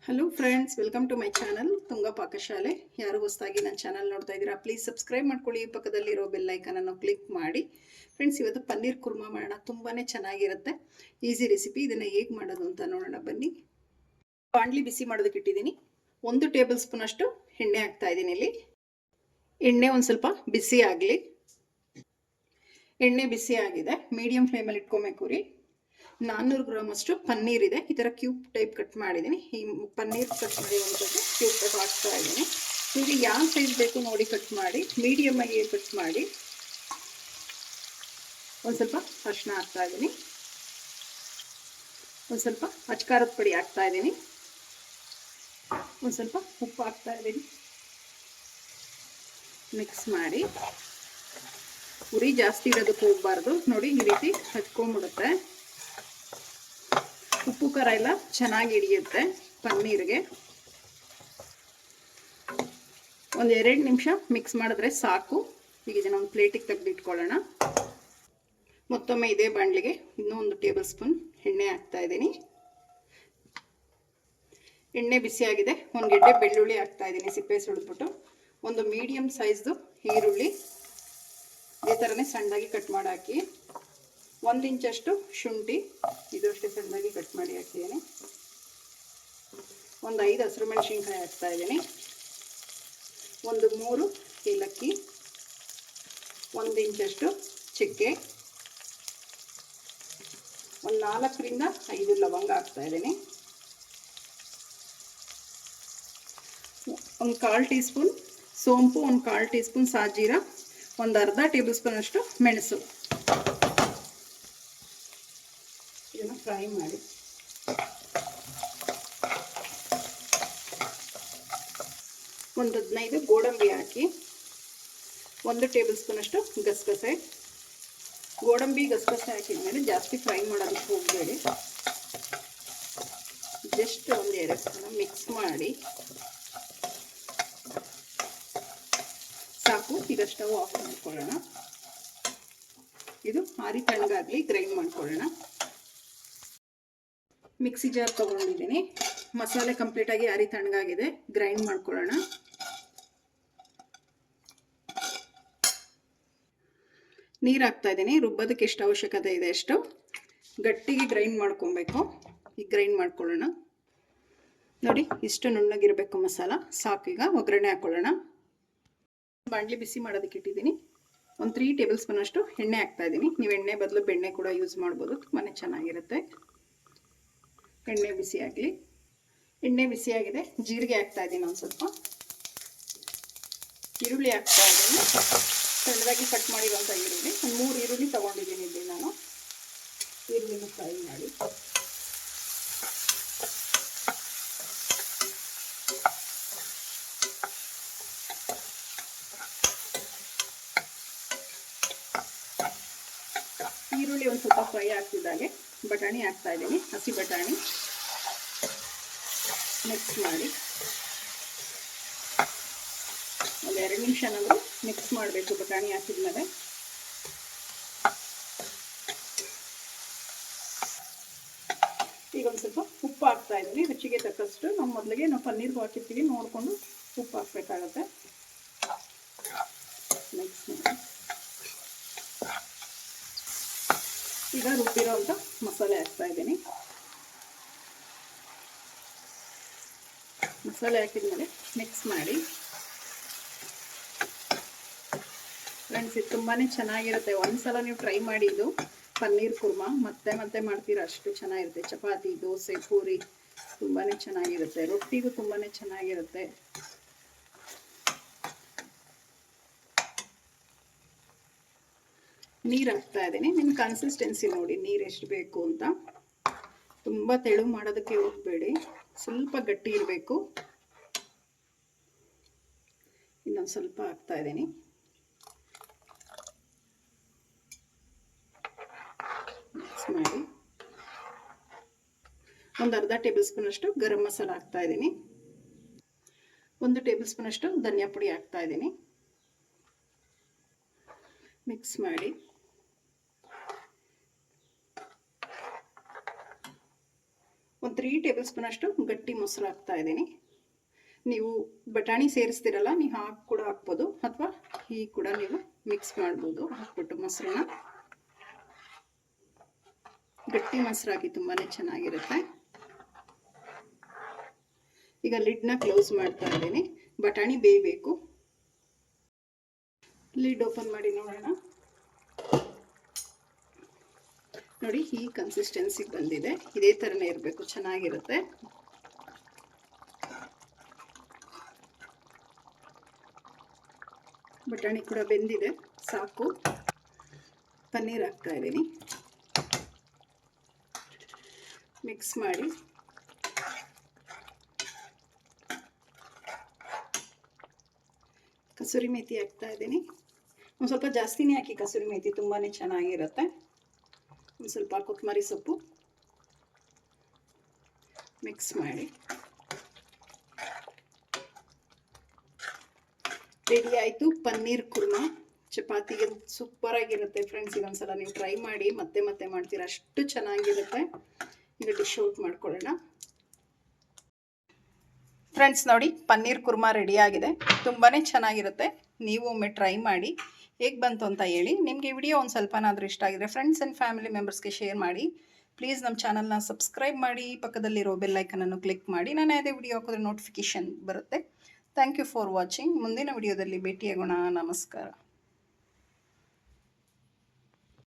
Hello friends, welcome to my channel Tunga Pakashale. ಯಾರು ಹೊಸದಾಗಿ ನನ್ನ ಚಾನಲ್ ನೋಡ್ತಾ ಇದ್ದೀರಾ, ಪ್ಲೀಸ್ ಸಬ್ಸ್ಕ್ರೈಬ್ ಮಾಡ್ಕೊಳ್ಳಿ. ಪಕ್ಕದಲ್ಲಿರೋ ಬೆಲ್ ಐಕನನ್ನು ಕ್ಲಿಕ್ ಮಾಡಿ. ಫ್ರೆಂಡ್ಸ್, ಇವತ್ತು ಪನ್ನೀರ್ ಕುರ್ಮಾ ಮಾಡೋಣ. ತುಂಬಾ ಚೆನ್ನಾಗಿರುತ್ತೆ, ಈಸಿ ರೆಸಿಪಿ. ಇದನ್ನು ಹೇಗೆ ಮಾಡೋದು ಅಂತ ನೋಡೋಣ ಬನ್ನಿ. ಬಾಣಲಿ ಬಿಸಿ ಮಾಡೋದಕ್ಕೆ ಇಟ್ಟಿದ್ದೀನಿ. 1 ಟೇಬಲ್ ಸ್ಪೂನ್ ಅಷ್ಟು ಎಣ್ಣೆ ಹಾಕ್ತಾ ಇದ್ದೀನಿ. ಇಲ್ಲಿ ಎಣ್ಣೆ ಒಂದು ಸ್ವಲ್ಪ ಬಿಸಿ ಆಗಲಿ. ಎಣ್ಣೆ ಬಿಸಿ ಆಗಿದೆ, ಮೀಡಿಯಂ ಫ್ಲೇಮಲ್ಲಿ ಇಟ್ಕೊಬೇಕು ರೀ. 400 ಗ್ರಾಮ್ ಅಷ್ಟು ಪನ್ನೀರ್ ಇದೆ. ಈ ಥರ ಕ್ಯೂಬ್ ಟೈಪ್ ಕಟ್ ಮಾಡಿದ್ದೀನಿ. ಈ ಪನ್ನೀರ್ ಕಟ್ ಮಾಡಿರುವಂಥದ್ದು ಕ್ಯೂಬ್ ಟೈಪ್ ಹಾಕ್ತಾ ಇದ್ದೀನಿ. ನಿಮಗೆ ಯಾವ ಸೈಜ್ ಬೇಕು ನೋಡಿ ಕಟ್ ಮಾಡಿ, ಮೀಡಿಯಮ್ ಆಗಿ ಕಟ್ ಮಾಡಿ. ಒಂದು ಸ್ವಲ್ಪ ಅರಿಶಿನ ಹಾಕ್ತಾ ಇದ್ದೀನಿ, ಒಂದು ಸ್ವಲ್ಪ ಅಚ್ಕಾರದ ಪುಡಿ ಹಾಕ್ತಾ ಇದ್ದೀನಿ, ಒಂದು ಸ್ವಲ್ಪ ಉಪ್ಪು ಹಾಕ್ತಾ ಇದ್ದೀನಿ. ಮಿಕ್ಸ್ ಮಾಡಿ. ಉರಿ ಜಾಸ್ತಿ ಇಡೋದಕ್ಕೆ ಹೋಗಬಾರ್ದು. ನೋಡಿ, ಈ ರೀತಿ ಹಚ್ಕೊಂಡ್ಬಿಡುತ್ತೆ. ಉಪ್ಪು ಖಾರ ಎಲ್ಲ ಚೆನ್ನಾಗಿ ಹಿಡಿಯುತ್ತೆ ಪನ್ನೀರ್ಗೆ. ಒಂದು 2 ನಿಮಿಷ ಮಿಕ್ಸ್ ಮಾಡಿದ್ರೆ ಸಾಕು. ಈಗ ಇದನ್ನ ಒಂದು ಪ್ಲೇಟಿಗೆ ತೆಗೆದಿಟ್ಕೊಳ್ಳೋಣ. ಮತ್ತೊಮ್ಮೆ ಇದೇ ಬಾಣಲಿಗೆ ಇನ್ನೂ 1 ಟೇಬಲ್ ಸ್ಪೂನ್ ಎಣ್ಣೆ ಹಾಕ್ತಾ ಇದ್ದೀನಿ. ಎಣ್ಣೆ ಬಿಸಿಯಾಗಿದೆ. 1 ಗೆಡ್ಡೆ ಬೆಳ್ಳುಳ್ಳಿ ಹಾಕ್ತಾ ಇದ್ದೀನಿ, ಸಿಪ್ಪೆ ಸುಳಿದ್ಬಿಟ್ಟು. ಒಂದು ಮೀಡಿಯಮ್ ಸೈಜ್ದು ಈರುಳ್ಳಿ ಇದೇ ಥರನೇ ಸಣ್ಣದಾಗಿ ಕಟ್ ಮಾಡಿ ಹಾಕಿ. 1 ಇಂಚಷ್ಟು ಶುಂಠಿ, ಇದು ಅಷ್ಟೇ ಸಣ್ಣದಾಗಿ ಕಟ್ ಮಾಡಿ ಹಾಕಿದ್ದೀನಿ. ಒಂದು 5 ಹಸಿರು ಮೆಣಸಿನ್ಕಾಯಿ ಹಾಕ್ತಾ ಇದ್ದೀನಿ. ಒಂದು 3 ಏಲಕ್ಕಿ, 1 ಇಂಚಷ್ಟು ಚಕ್ಕೆ, ಒಂದು 4 ರಿಂದ 5 ಲವಂಗ ಹಾಕ್ತಾ ಇದ್ದೀನಿ. ಒಂದು 1/4 ಟೀ ಸ್ಪೂನ್ ಸೋಂಪು, ಒಂದು 1/4 ಟೀ ಸ್ಪೂನ್ ಸಾಜೀರ, ಒಂದು ಅರ್ಧ ಟೇಬಲ್ ಸ್ಪೂನ್ ಅಷ್ಟು ಮೆಣಸು. ಇದನ್ನು ಫ್ರೈ ಮಾಡಿ. ಒಂದು 15 ಗೋಡಂಬಿ ಹಾಕಿ. 1 ಟೇಬಲ್ ಸ್ಪೂನ್ ಅಷ್ಟು ಗಸಗಸೆ. ಗೋಡಂಬಿ ಗಸಗಸೆ ಹಾಕಿದ್ಮೇಲೆ ಜಾಸ್ತಿ ಫ್ರೈ ಮಾಡೋದಕ್ಕೆ ಹೋಗಬೇಡಿ. ಜಸ್ಟ್ ಒಂದು 2 ಸ್ಪೂನ್ ಮಿಕ್ಸ್ ಮಾಡಿ ಸಾಕು. ಈಗ ಸ್ಟವ್ ಆಫ್ ಮಾಡ್ಕೊಳ್ಳೋಣ. ಇದು ಆರಿ ತಣ್ಣಗಾಗಲಿ, ಗ್ರೈಂಡ್ ಮಾಡ್ಕೊಳ್ಳೋಣ. ಮಿಕ್ಸಿ ಜಾರ್ ತೊಗೊಂಡಿದ್ದೀನಿ. ಮಸಾಲೆ ಕಂಪ್ಲೀಟಾಗಿ ಆರಿ ತಣ್ಣಗಾಗಿದೆ, ಗ್ರೈಂಡ್ ಮಾಡ್ಕೊಳ್ಳೋಣ. ನೀರು ಹಾಕ್ತಾ ಇದ್ದೀನಿ. ರುಬ್ಬೋದಕ್ಕೆ ಎಷ್ಟು ಅವಶ್ಯಕತೆ ಇದೆ ಅಷ್ಟು ಗಟ್ಟಿಗೆ ಗ್ರೈಂಡ್ ಮಾಡ್ಕೊಬೇಕು. ಈಗ ಗ್ರೈಂಡ್ ಮಾಡ್ಕೊಳ್ಳೋಣ. ನೋಡಿ, ಇಷ್ಟು ನುಣ್ಣಗಿರಬೇಕು ಮಸಾಲ, ಸಾಕು. ಈಗ ಒಗ್ಗರಣೆ ಹಾಕ್ಕೊಳ್ಳೋಣ. ಬಾಣಲಿ ಬಿಸಿ ಮಾಡೋದಕ್ಕೆ ಇಟ್ಟಿದ್ದೀನಿ. ಒಂದು 3 ಟೇಬಲ್ ಸ್ಪೂನ್ ಅಷ್ಟು ಎಣ್ಣೆ ಹಾಕ್ತಾ ಇದ್ದೀನಿ. ನೀವು ಎಣ್ಣೆ ಬದಲು ಬೆಣ್ಣೆ ಕೂಡ ಯೂಸ್ ಮಾಡ್ಬೋದು, ತುಂಬಾ ಚೆನ್ನಾಗಿರುತ್ತೆ. ಎಣ್ಣೆ ಬಿಸಿ ಆಗಲಿ. ಎಣ್ಣೆ ಬಿಸಿಯಾಗಿದೆ. ಜೀರಿಗೆ ಹಾಕ್ತಾ ಇದ್ದೀನಿ, ಒಂದು ಸ್ವಲ್ಪ ಈರುಳ್ಳಿ ಹಾಕ್ತಾ ಇದ್ದೀನಿ. ಸಣ್ಣದಾಗಿ ಕಟ್ ಮಾಡಿರುವಂಥ ಈರುಳ್ಳಿ, ಒಂದು 3 ಈರುಳ್ಳಿ ತೊಗೊಂಡಿದ್ದೀನಿ ಇಲ್ಲಿ ನಾನು. ಈರುಳ್ಳಿನ ಫ್ರೈ ಮಾಡಿ. ಈರುಳ್ಳಿ ಒಂದು ಸ್ವಲ್ಪ ಫ್ರೈ ಆಗ್ತಿದ್ದಾಗೆ ಬಟಾಣಿ ಹಾಕ್ತಾ ಇದ್ದೀನಿ, ಹಸಿ ಬಟಾಣಿ. ಮಿಕ್ಸ್ ಮಾಡಿ ಒಂದು 2 ನಿಮಿಷನಾದರೂ ಮಿಕ್ಸ್ ಮಾಡಬೇಕು ಬಟಾಣಿ ಹಾಕಿದ್ಮೇಲೆ. ಈಗ ಒಂದು ಸ್ವಲ್ಪ ಉಪ್ಪು ಹಾಕ್ತಾ ಇದ್ದೀನಿ, ರುಚಿಗೆ ತಕ್ಕಷ್ಟು. ನಾವು ಪನ್ನೀರ್ಗೂ ಹಾಕಿರ್ತೀವಿ, ನೋಡಿಕೊಂಡು ಉಪ್ಪು ಹಾಕಬೇಕಾಗತ್ತೆ. ಮಿಕ್ಸ್ ಮಾಡಿ. ಈಗ ರುಬ್ಬಿರೋಂಥ ಮಸಾಲೆ ಹಾಕ್ತಾ ಇದ್ದೀನಿ. ಮಸಾಲೆ ಹಾಕಿದ್ಮೇಲೆ ಮಿಕ್ಸ್ ಮಾಡಿ. ಫ್ರೆಂಡ್ಸ್, ಇದು ತುಂಬಾ ಚೆನ್ನಾಗಿರುತ್ತೆ. ಒಂದ್ಸಲ ನೀವು ಟ್ರೈ ಮಾಡಿ. ಇದು ಪನ್ನೀರ್ ಕುರ್ಮಾ ಮತ್ತೆ ಮತ್ತೆ ಮಾಡ್ತೀರಾ, ಅಷ್ಟು ಚೆನ್ನಾಗಿರುತ್ತೆ. ಚಪಾತಿ, ದೋಸೆ, ಪೂರಿ ತುಂಬಾ ಚೆನ್ನಾಗಿರುತ್ತೆ. ರೊಟ್ಟಿಗೂ ತುಂಬಾ ಚೆನ್ನಾಗಿರುತ್ತೆ. ನೀರು ಹಾಕ್ತಾ ಇದ್ದೀನಿ. ನಿಮ್ಮ ಕನ್ಸಿಸ್ಟೆನ್ಸಿ ನೋಡಿ, ನೀರು ಎಷ್ಟು ಬೇಕು ಅಂತ. ತುಂಬ ತೆಳು ಮಾಡೋದಕ್ಕೆ ಹೋಗಬೇಡಿ, ಸ್ವಲ್ಪ ಗಟ್ಟಿ ಇರಬೇಕು. ಇನ್ನೊಂದು ಸ್ವಲ್ಪ ಹಾಕ್ತಾ ಇದ್ದೀನಿ. ಮಿಕ್ಸ್ ಮಾಡಿ. ಒಂದು ಅರ್ಧ ಟೇಬಲ್ ಸ್ಪೂನ್ ಅಷ್ಟು ಗರಂ ಮಸಾಲ ಹಾಕ್ತಾ ಇದ್ದೀನಿ. 1 ಟೇಬಲ್ ಸ್ಪೂನ್ ಅಷ್ಟು ಧನಿಯಾ ಪುಡಿ ಹಾಕ್ತಾ ಇದ್ದೀನಿ. ಮಿಕ್ಸ್ ಮಾಡಿ. ಒಂದು 3 ಟೇಬಲ್ ಸ್ಪೂನ್ ಅಷ್ಟು ಗಟ್ಟಿ ಮೊಸರು ಹಾಕ್ತಾ ಇದ್ದೀನಿ. ನೀವು ಬಟಾಣಿ ಸೇರಿಸ್ತಿರಲ್ಲ, ನೀವು ಕೂಡ ಹಾಕ್ಬೋದು, ಅಥವಾ ಹೀಗೆ ಕೂಡ ನೀವು ಮಿಕ್ಸ್ ಮಾಡ್ಬೋದು. ಹಾಕ್ಬಿಟ್ಟು ಮೊಸರನ್ನ, ಗಟ್ಟಿ ಮೊಸರಾಗಿ ತುಂಬಾ ಚೆನ್ನಾಗಿರುತ್ತೆ. ಈಗ ಲಿಡ್ನ ಕ್ಲೋಸ್ ಮಾಡ್ತಾ ಇದ್ದೀನಿ. ಬಟಾಣಿ ಬೇಯಬೇಕು. ಲಿಡ್ ಓಪನ್ ಮಾಡಿ ನೋಡೋಣ. ನೋಡಿ, ಈ ಕನ್ಸಿಸ್ಟೆನ್ಸಿಗೆ ಬಂದಿದೆ. ಇದೇ ಥರನೇ ಇರಬೇಕು, ಚೆನ್ನಾಗಿರುತ್ತೆ. ಬಟಾಣಿ ಕೂಡ ಬೆಂದಿದೆ, ಸಾಕು. ಪನ್ನೀರ್ ಹಾಕ್ತಾ ಇದ್ದೀನಿ. ಮಿಕ್ಸ್ ಮಾಡಿ ಕಸೂರಿ ಮೇಥಿ ಹಾಕ್ತಾ ಇದ್ದೀನಿ. ಒಂದು ಸ್ವಲ್ಪ ಜಾಸ್ತಿನೇ ಹಾಕಿ, ಕಸೂರಿ ಮೇಥಿ ತುಂಬಾ ಚೆನ್ನಾಗಿರುತ್ತೆ. ಒಂದು ಸ್ವಲ್ಪ ಕೊತ್ತಂಬರಿ ಸೊಪ್ಪು ಮಿಕ್ಸ್ ಮಾಡಿ ರೆಡಿ ಆಯಿತು ಪನ್ನೀರ್ ಕುರ್ಮಾ. ಚಪಾತಿಗೆ ಸೂಪರಾಗಿರುತ್ತೆ ಫ್ರೆಂಡ್ಸ್. ಇದೊಂದ್ಸಲ ನೀವು ಟ್ರೈ ಮಾಡಿ, ಮತ್ತೆ ಮತ್ತೆ ಮಾಡ್ತೀರಾ, ಅಷ್ಟು ಚೆನ್ನಾಗಿರುತ್ತೆ. ಈಗ ಡಿಶ್ ಔಟ್ ಮಾಡ್ಕೊಳ್ಳೋಣ. ಫ್ರೆಂಡ್ಸ್ ನೋಡಿ, ಪನ್ನೀರ್ ಕುರ್ಮಾ ರೆಡಿ ಆಗಿದೆ. ತುಂಬಾ ಚೆನ್ನಾಗಿರುತ್ತೆ. ನೀವು ಒಮ್ಮೆ ಟ್ರೈ ಮಾಡಿ, ಹೇಗೆ ಬಂತು ಅಂತ ಹೇಳಿ. ನಿಮಗೆ ವಿಡಿಯೋ ಒಂದು ಸ್ವಲ್ಪನಾದರೂ ಇಷ್ಟ ಆಗಿದ್ರೆ ಫ್ರೆಂಡ್ಸ್ ಆ್ಯಂಡ್ ಫ್ಯಾಮಿಲಿ ಮೆಂಬರ್ಸ್ಗೆ ಶೇರ್ ಮಾಡಿ. ಪ್ಲೀಸ್ ನಮ್ಮ ಚಾನಲ್ನ ಸಬ್ಸ್ಕ್ರೈಬ್ ಮಾಡಿ, ಪಕ್ಕದಲ್ಲಿರೋ ಬೆಲ್ ಐಕನನ್ನು ಕ್ಲಿಕ್ ಮಾಡಿ. ನಾನು ಯಾವುದೇ ವಿಡಿಯೋ ಹಾಕಿದ್ರೆ ನೋಟಿಫಿಕೇಷನ್ ಬರುತ್ತೆ. Thank you for watching. ಮುಂದಿನ ವಿಡಿಯೋದಲ್ಲಿ ಭೇಟಿಯಾಗೋಣ. ನಮಸ್ಕಾರ.